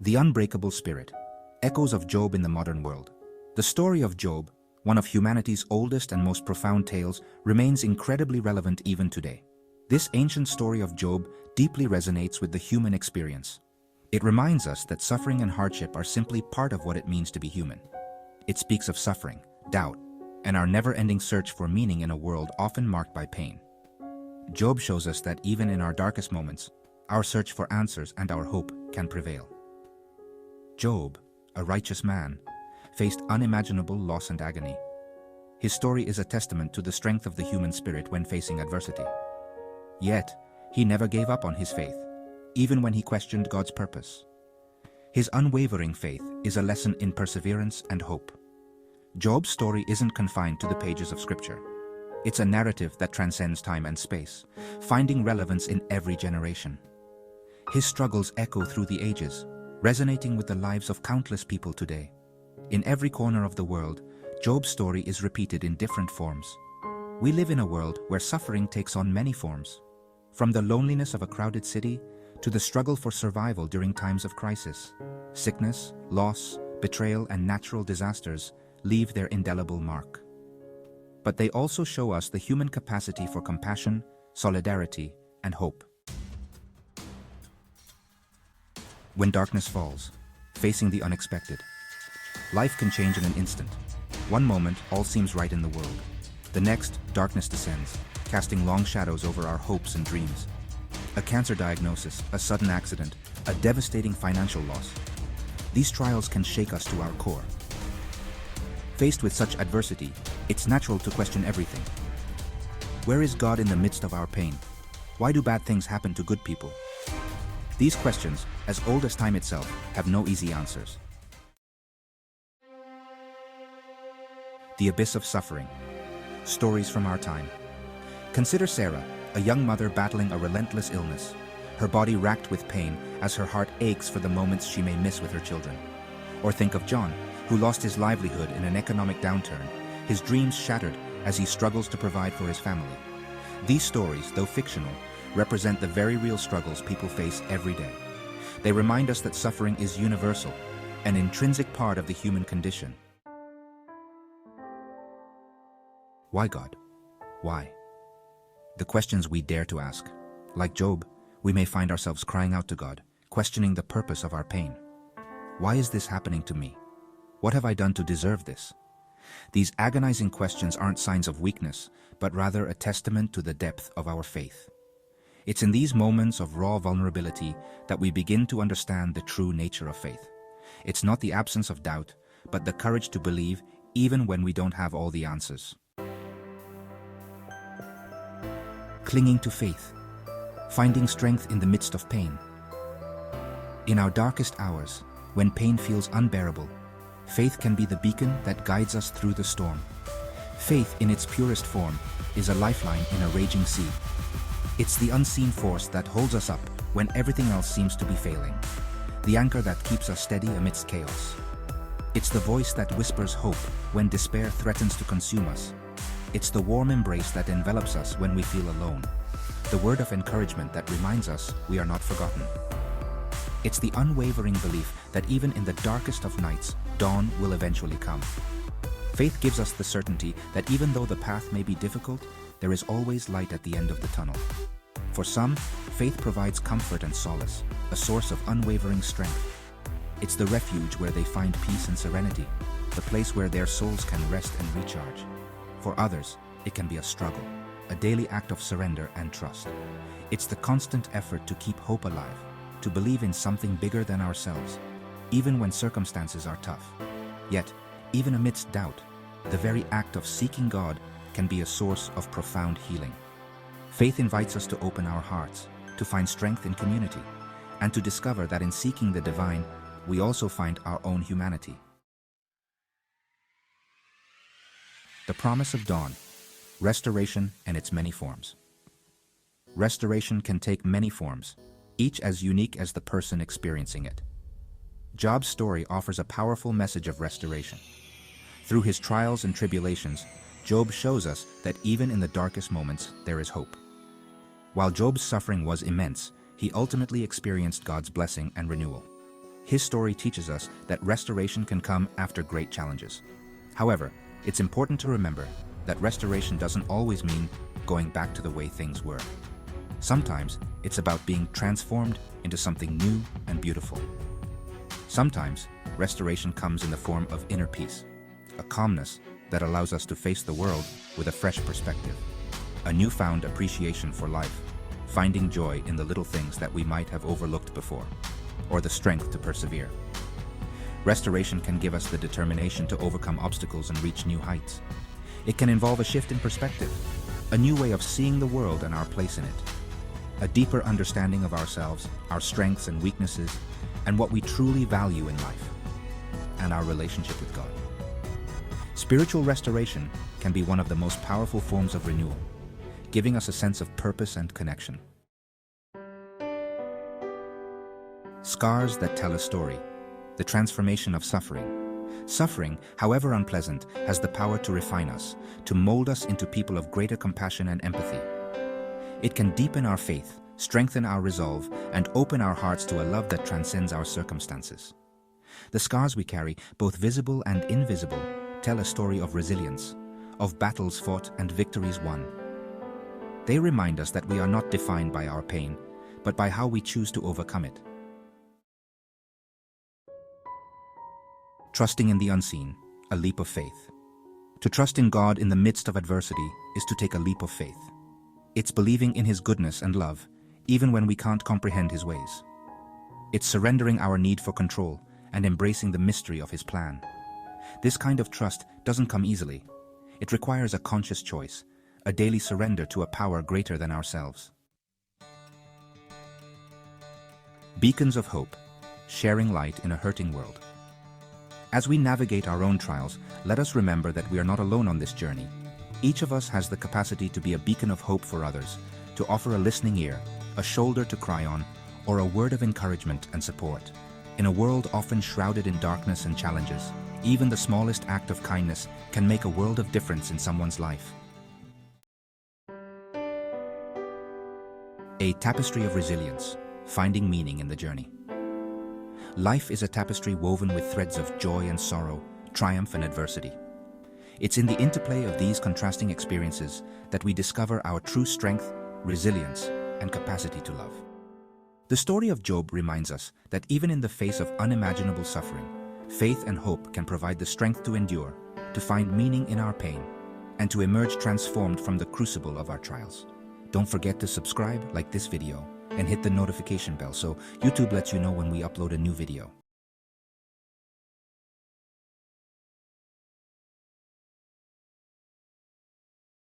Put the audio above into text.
The Unbreakable Spirit. Echoes of Job in the modern world. The story of Job, one of humanity's oldest and most profound tales, remains incredibly relevant even today. This ancient story of Job deeply resonates with the human experience. It reminds us that suffering and hardship are simply part of what it means to be human. It speaks of suffering, doubt, and our never-ending search for meaning in a world often marked by pain. Job shows us that even in our darkest moments, our search for answers and our hope can prevail. Job, a righteous man, faced unimaginable loss and agony. His story is a testament to the strength of the human spirit when facing adversity. Yet, he never gave up on his faith, even when he questioned God's purpose. His unwavering faith is a lesson in perseverance and hope. Job's story isn't confined to the pages of Scripture. It's a narrative that transcends time and space, finding relevance in every generation. His struggles echo through the ages, resonating with the lives of countless people today. In every corner of the world, Job's story is repeated in different forms. We live in a world where suffering takes on many forms, from the loneliness of a crowded city to the struggle for survival during times of crisis. Sickness, loss, betrayal, and natural disasters leave their indelible mark. But they also show us the human capacity for compassion, solidarity, and hope. When darkness falls, facing the unexpected. Life can change in an instant. One moment, all seems right in the world. The next, darkness descends, casting long shadows over our hopes and dreams. A cancer diagnosis, a sudden accident, a devastating financial loss. These trials can shake us to our core. Faced with such adversity, it's natural to question everything. Where is God in the midst of our pain? Why do bad things happen to good people? These questions, as old as time itself, have no easy answers. The Abyss of Suffering. Stories from our time. Consider Sarah, a young mother battling a relentless illness, her body racked with pain as her heart aches for the moments she may miss with her children. Or think of John, who lost his livelihood in an economic downturn, his dreams shattered as he struggles to provide for his family. These stories, though fictional, represent the very real struggles people face every day. They remind us that suffering is universal, an intrinsic part of the human condition. Why God? Why? The questions we dare to ask. Like Job, we may find ourselves crying out to God, questioning the purpose of our pain. Why is this happening to me? What have I done to deserve this? These agonizing questions aren't signs of weakness, but rather a testament to the depth of our faith. It's in these moments of raw vulnerability that we begin to understand the true nature of faith. It's not the absence of doubt, but the courage to believe even when we don't have all the answers. Clinging to faith. Finding strength in the midst of pain. In our darkest hours, when pain feels unbearable, faith can be the beacon that guides us through the storm. Faith, in its purest form, is a lifeline in a raging sea. It's the unseen force that holds us up when everything else seems to be failing. The anchor that keeps us steady amidst chaos. It's the voice that whispers hope when despair threatens to consume us. It's the warm embrace that envelops us when we feel alone. The word of encouragement that reminds us we are not forgotten. It's the unwavering belief that even in the darkest of nights, dawn will eventually come. Faith gives us the certainty that even though the path may be difficult, there is always light at the end of the tunnel. For some, faith provides comfort and solace, a source of unwavering strength. It's the refuge where they find peace and serenity, the place where their souls can rest and recharge. For others, it can be a struggle, a daily act of surrender and trust. It's the constant effort to keep hope alive, to believe in something bigger than ourselves, even when circumstances are tough. Yet, even amidst doubt, the very act of seeking God can be a source of profound healing. Faith invites us to open our hearts, to find strength in community, and to discover that in seeking the divine, we also find our own humanity. The promise of dawn, restoration and its many forms. Restoration can take many forms, each as unique as the person experiencing it. Job's story offers a powerful message of restoration. Through his trials and tribulations, Job shows us that even in the darkest moments, there is hope. While Job's suffering was immense, he ultimately experienced God's blessing and renewal. His story teaches us that restoration can come after great challenges. However, it's important to remember that restoration doesn't always mean going back to the way things were. Sometimes it's about being transformed into something new and beautiful. Sometimes restoration comes in the form of inner peace, a calmness that allows us to face the world with a fresh perspective, a newfound appreciation for life, finding joy in the little things that we might have overlooked before, or the strength to persevere. Restoration can give us the determination to overcome obstacles and reach new heights. It can involve a shift in perspective, a new way of seeing the world and our place in it, a deeper understanding of ourselves, our strengths and weaknesses, and what we truly value in life, and our relationship with God. Spiritual restoration can be one of the most powerful forms of renewal, giving us a sense of purpose and connection. Scars that tell a story, the transformation of suffering. Suffering, however unpleasant, has the power to refine us, to mold us into people of greater compassion and empathy. It can deepen our faith, strengthen our resolve, and open our hearts to a love that transcends our circumstances. The scars we carry, both visible and invisible, tell a story of resilience, of battles fought and victories won. They remind us that we are not defined by our pain, but by how we choose to overcome it. Trusting in the unseen, a leap of faith. To trust in God in the midst of adversity is to take a leap of faith. It's believing in His goodness and love, even when we can't comprehend His ways. It's surrendering our need for control and embracing the mystery of His plan. This kind of trust doesn't come easily. It requires a conscious choice, a daily surrender to a power greater than ourselves. Beacons of hope, sharing light in a hurting world. As we navigate our own trials, let us remember that we are not alone on this journey. Each of us has the capacity to be a beacon of hope for others, to offer a listening ear, a shoulder to cry on, or a word of encouragement and support. In a world often shrouded in darkness and challenges, even the smallest act of kindness can make a world of difference in someone's life. A tapestry of resilience, finding meaning in the journey. Life is a tapestry woven with threads of joy and sorrow, triumph and adversity. It's in the interplay of these contrasting experiences that we discover our true strength, resilience, and capacity to love. The story of Job reminds us that even in the face of unimaginable suffering, faith and hope can provide the strength to endure, to find meaning in our pain, and to emerge transformed from the crucible of our trials. Don't forget to subscribe, like this video, and hit the notification bell so YouTube lets you know when we upload a new video.